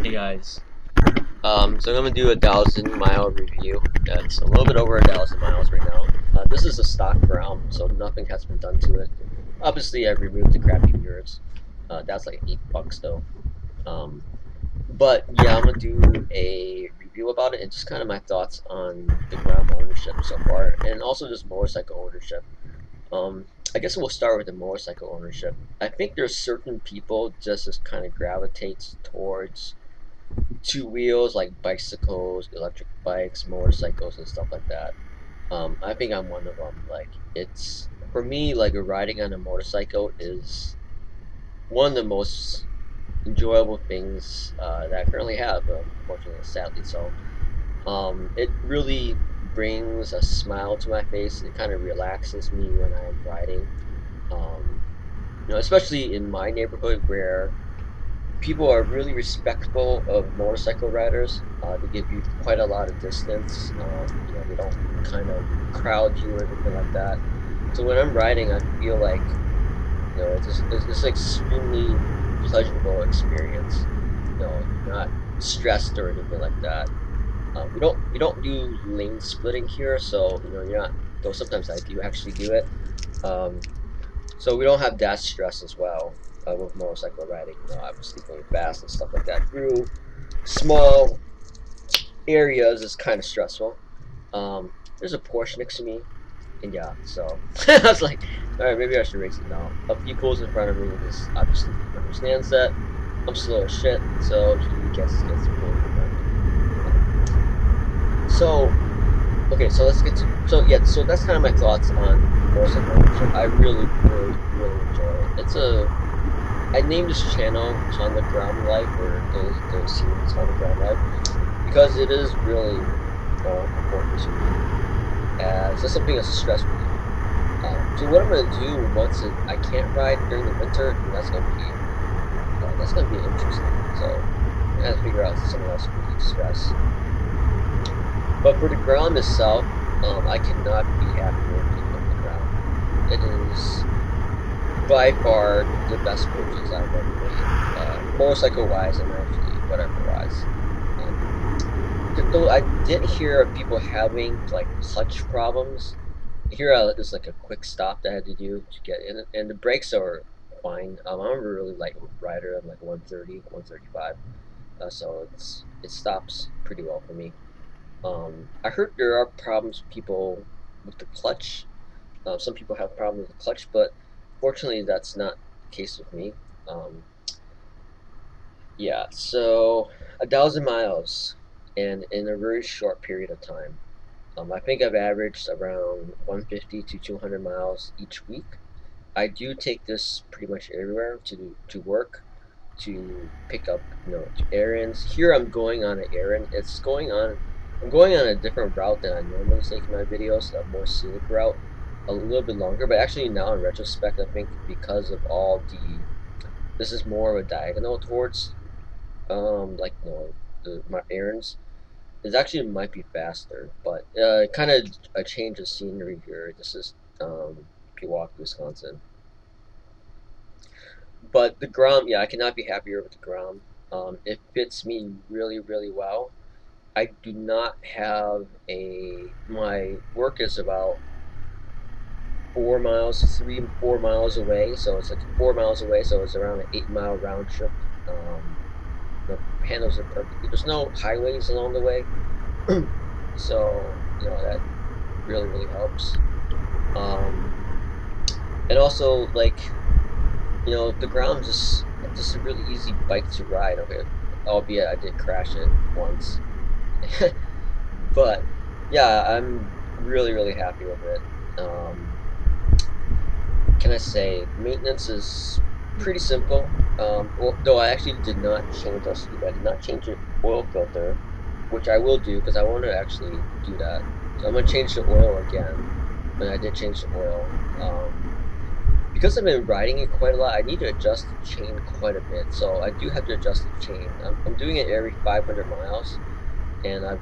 Hey guys, so I'm gonna do a 1,000 mile review. It's a little bit over 1,000 miles right now. This is a stock Grom, so nothing has been done to it. Obviously, I removed the crappy mirrors. That's like $8 though. Um, but yeah, I'm gonna do a review about it and just kind of my thoughts on the Grom ownership so far, and also just motorcycle ownership. Um, I guess we'll start with the motorcycle ownership. I think there's certain people just kind of gravitates towards two wheels like bicycles, electric bikes, motorcycles, and stuff like that. I think I'm one of them. Like it's for me, like riding on a motorcycle is one of the most enjoyable things that I currently have. Unfortunately, sadly, so it really brings a smile to my face. It kind of relaxes me when I'm riding. Um, especially in my neighborhood where people are really respectful of motorcycle riders. They give you quite a lot of distance. They don't kind of crowd you or anything like that. So when I'm riding, I feel like it's an extremely pleasurable experience. You're not stressed or anything like that. We don't do lane splitting here, so you're not. Though sometimes I do actually do it. Um, so we don't have that stress as well with motorcycle riding. Obviously going fast and stuff like that through small areas is kind of stressful. There's a Porsche next to me, and yeah, so I was like, all right, maybe I should race it now. He pulls in front of me and just obviously understands that I'm slow as shit, so he gets pulled in front of me. So okay, so let's get to so that's kind of my thoughts on motorcycle ownership. I really, really, really enjoy it. I named this channel on the ground life, or those scenes on the ground life, because it is really important to me as that's something that's a stress relief. So what I'm gonna do I can't ride during the winter, that's gonna be interesting. So I have to figure out something else to relieve stress. But for the ground itself, I cannot be happier with the ground. It is by far the best purchase I've ever made, motorcycle wise and actually whatever wise. Though I did hear of people having like clutch problems. Here is like a quick stop that I had to do to get in, and the brakes are fine. I'm a really light rider. I'm like 130, 135, so it stops pretty well for me. I heard there are problems with people with the clutch. Some people have problems with the clutch, but fortunately, that's not the case with me. Um, yeah, so 1,000 miles, and in a very short period of time. I think I've averaged around 150 to 200 miles each week. I do take this pretty much everywhere to work, to pick up to errands. Here I'm going on an errand. I'm going on a different route than I normally take in my videos, a more scenic route, a little bit longer. But actually now in retrospect, I think because of all this is more of a diagonal towards like my errands. It actually might be faster, but kind of a change of scenery here. This is Pewaukee, Wisconsin. But the Grom, yeah, I cannot be happier with the Grom. It fits me really, really well. I do not have my work is about 4 miles, 3, 4 miles away. So it's like 4 miles away. So it's around an 8 mile round trip. The panels are perfect. There's no highways along the way. So, that really, really helps. Um, and also, like, the ground's just a really easy bike to ride. Okay, albeit I did crash it once, but yeah, I'm really really happy with it. Can I say maintenance is pretty simple. Well, though I actually did not change I did not change the oil filter, which I will do because I want to actually do that. So I'm gonna change the oil again, but I did change the oil. Because I've been riding it quite a lot, I need to adjust the chain quite a bit. So I do have to adjust the chain. I'm doing it every 500 miles, and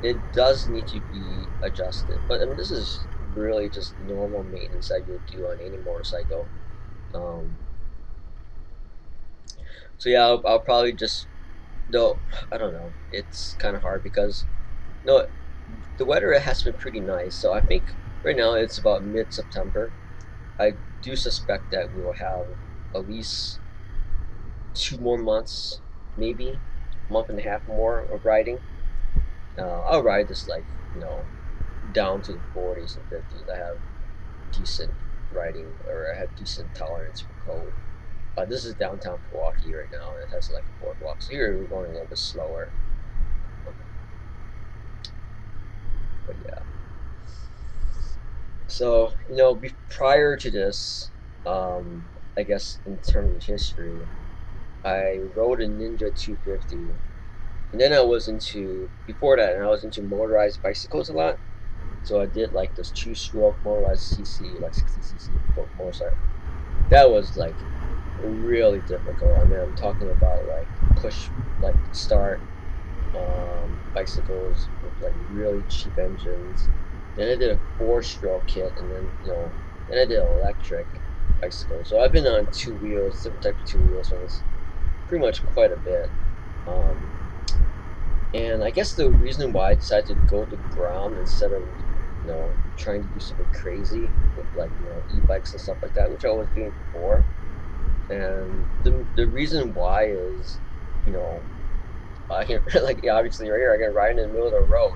it does need to be adjusted. But I mean, this is really just normal maintenance that you would do on any motorcycle. Um, so yeah, I'll probably just though I don't know. It's kind of hard because no, the weather has been pretty nice. So I think right now it's about mid-September. I do suspect that we will have at least 2 more months, maybe a month and a half more of riding. I'll ride this like down to the 40s and 50s. I have decent riding, or I have decent tolerance for cold. This is downtown Milwaukee right now, and it has like a boardwalk. So here we're going a little bit slower. Um, but yeah. So prior to this, I guess in terms of history, I rode a Ninja 250, and then I was into before that, and I was into motorized bicycles a lot. So I did like this two-stroke motorized CC, like 60cc motorcycle. That was like really difficult. I mean, I'm talking about like push, like start bicycles with like really cheap engines. Then I did a four-stroke kit, and then I did an electric bicycle. So I've been on two wheels, different types of two wheels ones, pretty much quite a bit. Um, and I guess the reason why I decided to go to Grom instead of trying to do something crazy with like e-bikes and stuff like that, which I was doing before. And the reason why is, you know, I can like yeah, obviously right here I can ride in the middle of the road.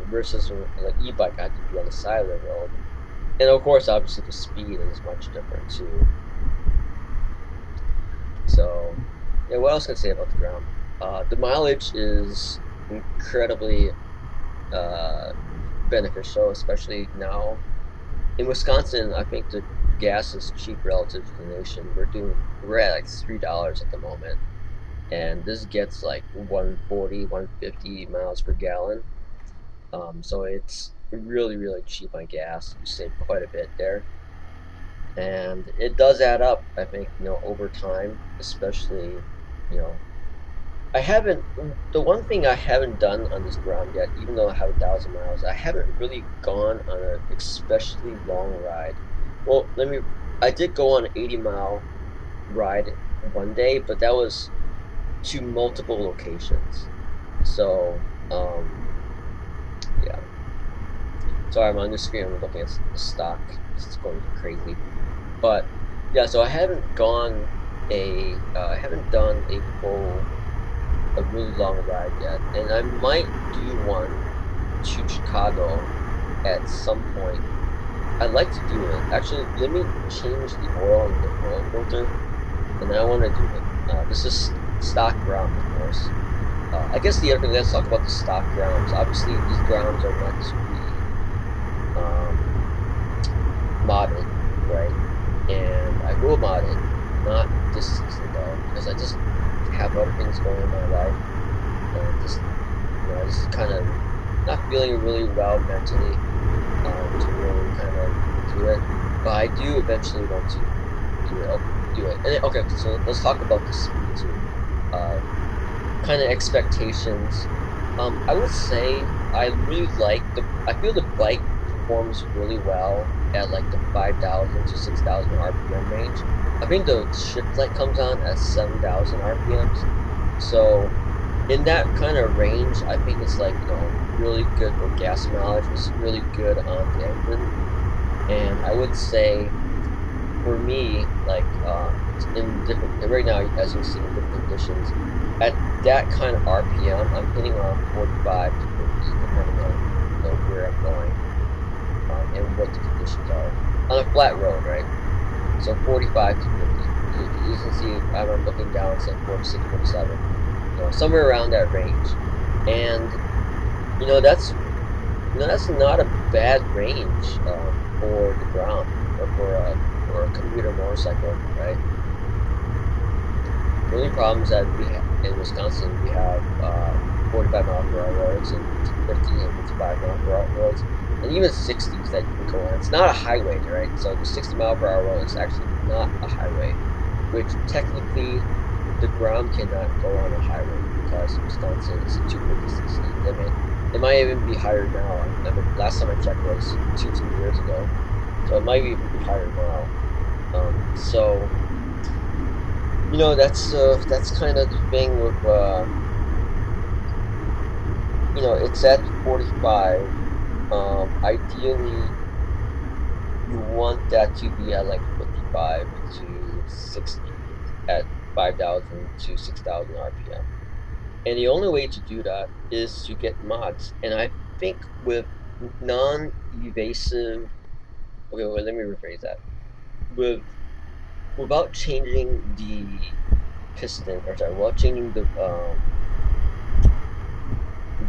Versus like e-bike, I have to be on the side of the road, and of course, obviously the speed is much different too. So, yeah, what else can I say about the ground? The mileage is incredibly uh, beneficial, especially now in Wisconsin. I think the gas is cheap relative to the nation. We're at like $3 at the moment, and this gets like 140, 150 miles per gallon. So it's really, really cheap on gas. You save quite a bit there, and it does add up. I think over time, especially you know I haven't. The one thing I haven't done on this ground yet, even though I have 1,000 miles, I haven't really gone on an especially long ride. Well, I did go on an 80-mile ride one day, but that was to multiple locations. So, um, yeah. Sorry, I'm on the screen. I'm looking at the stock. It's going crazy. But yeah, so I haven't done a really long ride yet, and I might do one to Chicago at some point. I'd like to do it. Actually, let me change the oil in the oil filter, and I want to do it. This is stock ground, of course. I guess the other thing, let's talk about the stock grounds. Obviously, these grounds are meant to be modded, right? And I will mod it, not this season though, because I just have other things going on in my life, and I just kind of not feeling really well mentally to really kind of do it. But I do eventually want to do it. And okay, so let's talk about the speed too. Uh, kind of expectations. I would say I really like the. I feel the bike performs really well at like the 5,000 to 6,000 RPM range. I think the shift light comes on at 7,000 RPMs. So in that kind of range, I think it's like really good for gas mileage. It's really good on the engine, and I would say for me, like in different right now, as you see in different conditions, at that kind of RPM, I'm hitting around 45 to 50, depending on where I'm going and what the conditions are on a flat road, right? So 45 to 50. You can see I'm looking down, it's like 46, 47, somewhere around that range, and that's that's not a bad range for the ground or for a commuter motorcycle, right? The only problem is that we have, in Wisconsin we have 45 mile per hour roads and 50 and 55 mile per hour roads, and even 60s that you can go on. It's not a highway, right? So the 60 mile per hour road is actually not a highway, which technically the ground cannot go on a highway because Wisconsin is a 250cc limit. It might even be higher now. I mean, last time I checked was 2 years ago, so it might even be higher now. So That's kind of the thing with it's at 45. Ideally, you want that to be at like 55 to 60 at 5,000 to 6,000 RPM. And the only way to do that is to get mods. And I think with non-evasive, okay, well, let me rephrase that. With without changing the piston, or sorry, without changing the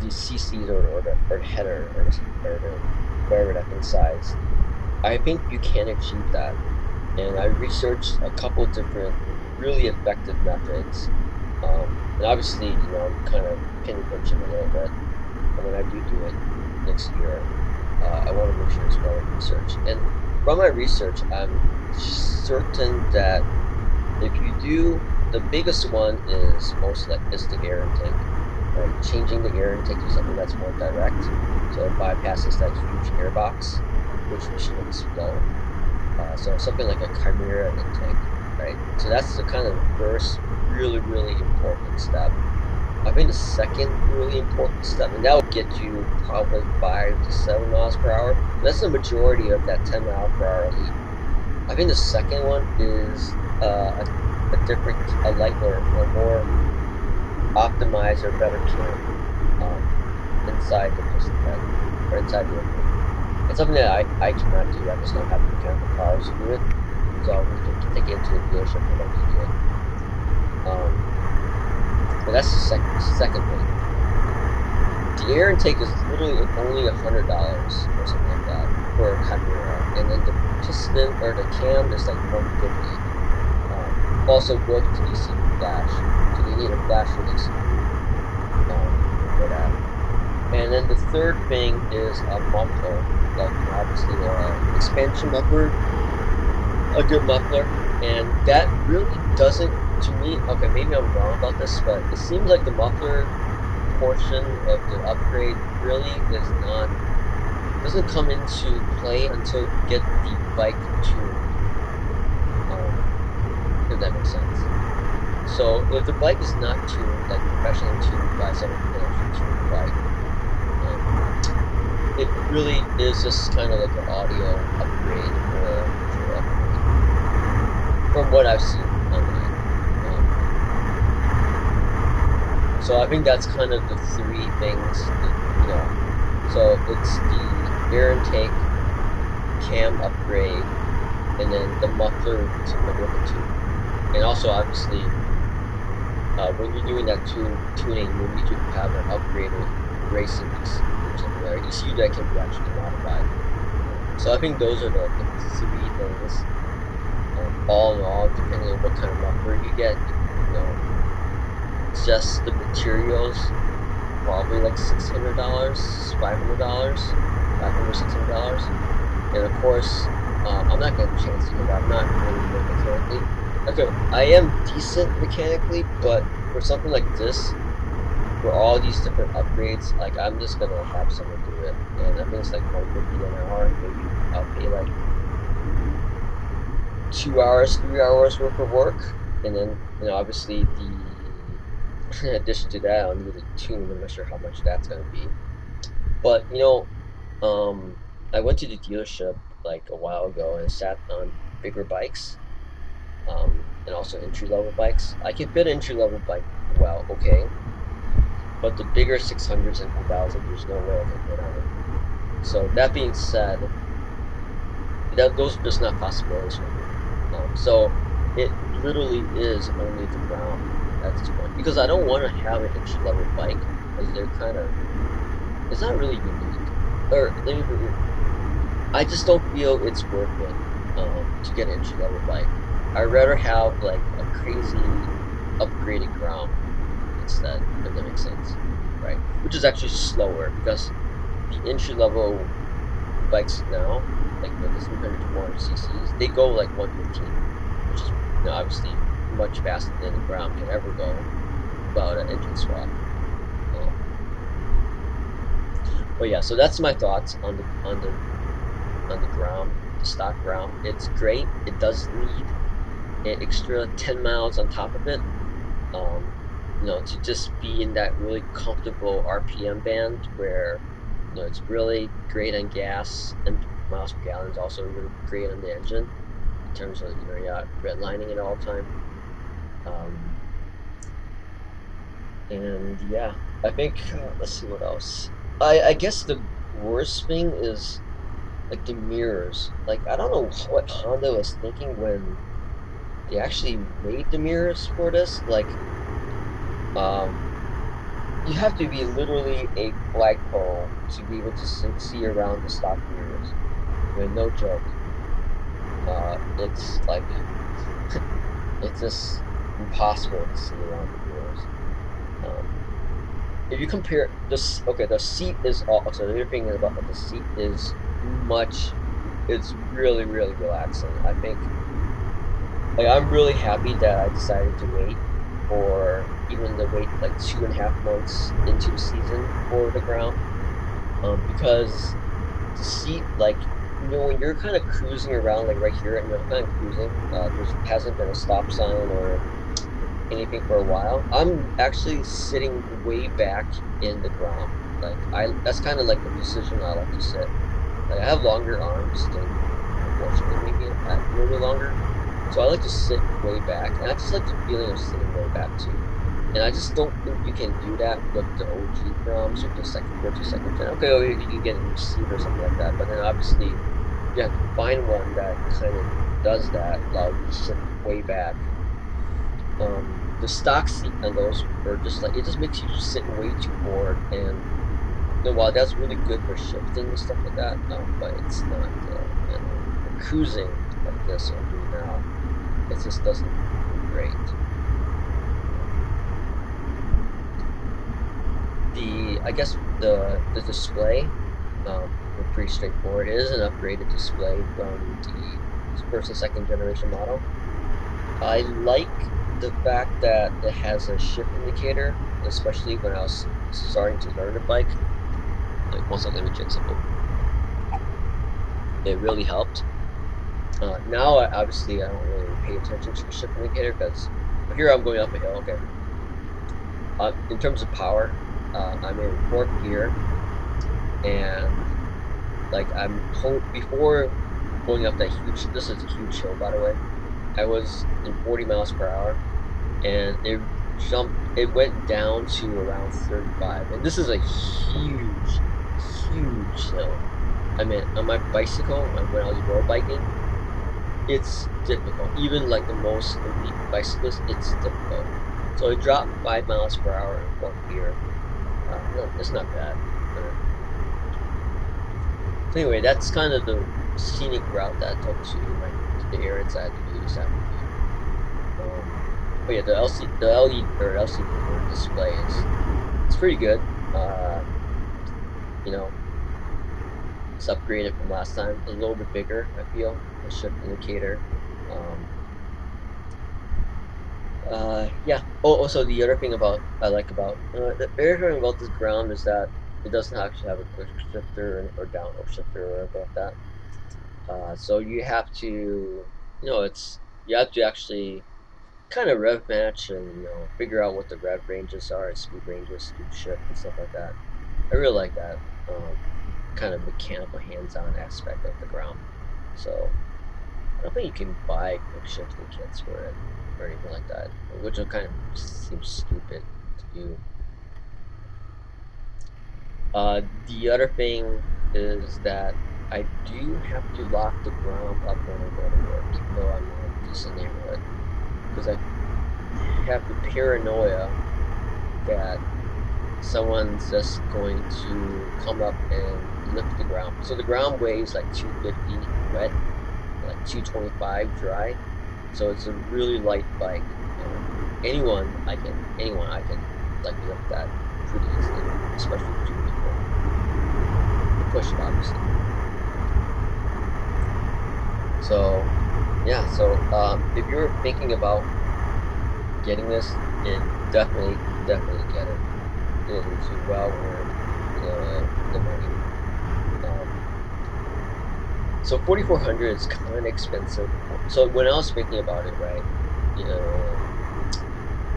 CCs or the header or the whatever that thing size, I think you can achieve that. And I researched a couple different really effective methods. And obviously, I'm kind of penny pinching a little bit. And when I do it next year, I want to make sure it's well researched. And from my research, I'm certain that if you do, the biggest one is is the air intake, right? Changing the air intake to something that's more direct, so it bypasses that huge air box, which restricts flow. So something like a chimera intake, right? So that's the kind of first really, really important step. I think the second really important step, and that will get you probably 5 to 7 miles per hour. That's the majority of that 10 mile per hour leap. I think the second one is a different, a lighter or more optimized or better cam um, inside the piston head or inside the intake. It's something that I cannot do. I just don't have the mechanical powers to do it. So I'll need to take it into the dealership for them to do it. But that's the second thing. The air intake is literally only $100 or something like that for a Chimera, and then the piston or the cam is like 150. Also with the DC flash, so you need a flash release for that. And then the third thing is a muffler, like obviously an expansion muffler, a good muffler, and that really doesn't, to me, okay, maybe I'm wrong about this, but it seems like the muffler portion of the upgrade really doesn't come into play until you get the bike tuned, if that makes sense. So if the bike is not tuned, like professionally tuned by someone who can actually tune the bike, it really is just kind of like an audio upgrade or a visual upgrade from what I've seen online. So I think that's kind of the three things that. So it's the air intake, cam upgrade, and then the muffler with the tune. And also, obviously, when you're doing that tuning, you need to have an upgraded racing ECU, or ECU that can be actually modified. So I think those are the three things. All in all, depending on what kind of muffler you get, just the materials, probably like $600, $500, $600. And of course, I'm not getting a chance because I'm not really good mechanically. Okay, I am decent mechanically, but for something like this, for all these different upgrades, like I'm just gonna have someone do it, and I think it's like 150 an hour, and maybe I'll pay like 2 hours, 3 hours worth of work, and then obviously in addition to that, I'll need a tune. I'm not sure how much that's gonna be, but I went to the dealership like a while ago and sat on bigger bikes, and also entry level bikes. I can fit an entry level bike well, okay, but the bigger 600s and 1000s, there's no way I can fit on it. So that being said, those are just not possibilities for me. So it literally is only the ground at this point because I don't want to have an entry level bike because it's not really unique. Or I just don't feel it's worth it to get an entry level bike. I'd rather have like a crazy upgraded Grom instead, if that makes sense, right? Which is actually slower because the entry level bikes now, like the 300 to 400 cc's, they go like 115, which is obviously much faster than the Grom can ever go without an engine swap. Um, but yeah, so that's my thoughts on the Grom, the stock Grom. It's great. It does need an extra 10 miles on top of it, to just be in that really comfortable RPM band where, it's really great on gas, and miles per gallon is also really great on the engine in terms of, you're redlining it all the time. Um, and yeah, I think, let's see what else. I guess the worst thing is like the mirrors. Like, I don't know what Honda was thinking when they actually made the mirrors for this. Like, um, you have to be literally a flagpole to be able to see around the stock mirrors. I mean, no joke. It's like it's just impossible to see around the mirrors. Um, if you compare this, okay, the seat is all. So the other thing about the seat is much. It's really, really relaxing. I think, like, I'm really happy that I decided to wait, or even to wait like 2.5 months into the season for the Grom, because the seat, like, when you're kind of cruising around, like right here, and you're kind of cruising, there's hasn't been a stop sign or anything for a while. I'm actually sitting way back in the Grom. Like, that's kind of like the position I like to sit. Like, I have longer arms than, unfortunately, maybe a little bit longer. So I like to sit way back, and I just like the feeling of sitting way back too. And I just don't think you can do that with the OG Groms or the first or second gen. Okay, well, you can get a new seat or something like that, but then obviously you have to find one that kind of does that, allow you to sit way back. The stock seat on those are just like, it just makes you just sit way too forward, and while that's really good for shifting and stuff like that, but it's not, for cruising like this I'm doing now. It just doesn't feel great. I guess the display, were pretty straightforward. It is an upgraded display from the first and second generation model. I like the fact that it has a shift indicator, especially when I was starting to learn the bike. Like, one second, let me check something. It really helped. Now, obviously, I don't really pay attention to the shift indicator because here I'm going up a hill. Okay. In terms of power, I'm in fourth gear, and like, before going up that huge. This is a huge hill, by the way. I was in 40 miles per hour, and It went down to around 35, and this is a huge, huge hill. I mean, on my bicycle, when I was road biking, it's difficult. Even like the most elite bicyclists, it's difficult. So it dropped 5 miles per hour in fourth gear. No, it's not bad. Uh, so anyway, that's kind of the scenic route that I took to the area that I had to do this afternoon. But yeah, the LED or LCD or display is it's pretty good. You know, it's upgraded from last time. A little bit bigger, I feel. A shift indicator. Um, yeah. Oh, also the other thing the other thing about this ground is that it doesn't actually have a quick shifter or downhill shifter or anything like that. So you have to actually kind of rev match and, figure out what the rev ranges are and speed ranges to shift and stuff like that. I really like that, kind of mechanical hands-on aspect of the Grom. So I don't think you can buy quick shifting kits for it or anything like that, which will kind of seems stupid to do. The other thing is that I do have to lock the Grom up when I go to work, even though I'm in a decent neighborhood, because I have the paranoia that someone's just going to come up and lift the Grom. So the Grom weighs like 250 wet, like 225 dry. So it's a really light bike, and anyone I can like lift that pretty easily, especially with two people. The push it, obviously. So yeah, if you're thinking about getting this, definitely get it. It is well worth the money. Um, So 4400 is kind of expensive. So when I was thinking about it, right, you know,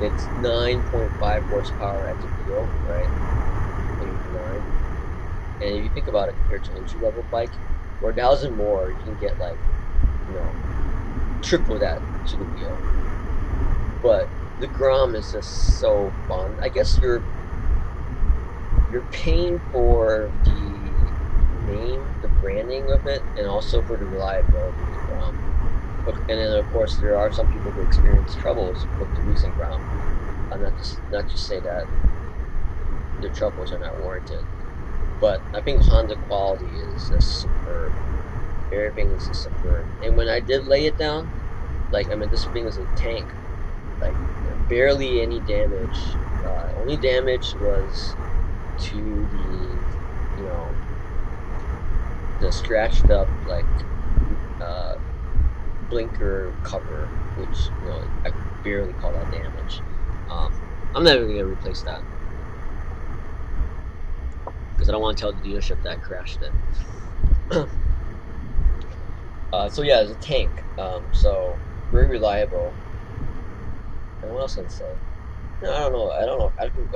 it's 9.5 horsepower at the wheel, right, maybe 9. And if you think about it compared to entry level bike, for 1,000 more, you can get like, you know, triple that to the wheel. But the Grom is just so fun. I guess you're paying for the name, the branding of it, and also for the reliability of the Grom. And then of course there are some people who experience troubles with the recent Grom. Not to say that their troubles are not warranted, but I think Honda quality is just superb. Everything is just superb. And when I did lay it down, like I mean, this thing is a tank. Like barely any damage. Only damage was to you know, the scratched up like uh, blinker cover, which I barely call that damage. Um, I'm never gonna replace that because I don't want to tell the dealership that I crashed it. So yeah, it's a tank. So very reliable. And what else can I say? No, I don't know. I don't know. I think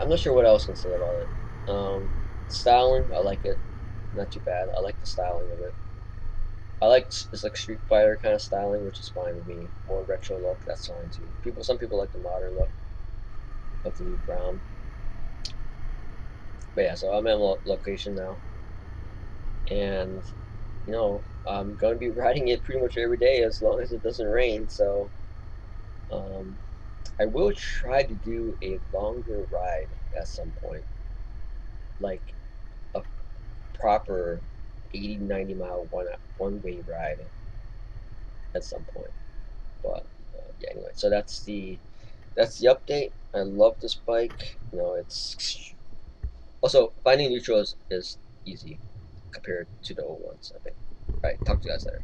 I'm not sure what else I can say about it. Styling, I like it. Not too bad. I like the styling of it. I like it's like Street Fighter kind of styling, which is fine with me. More retro look, that's fine too. Some people like the modern look of the new Grom. But yeah, so I'm at location now, and I'm going to be riding it pretty much every day as long as it doesn't rain. So um, I will try to do a longer ride at some point, like a proper 80, 90 mile one way ride at some point. But yeah, anyway, so that's the update. I love this bike. It's also finding neutrals is easy compared to the old ones. I think. All right, talk to you guys later.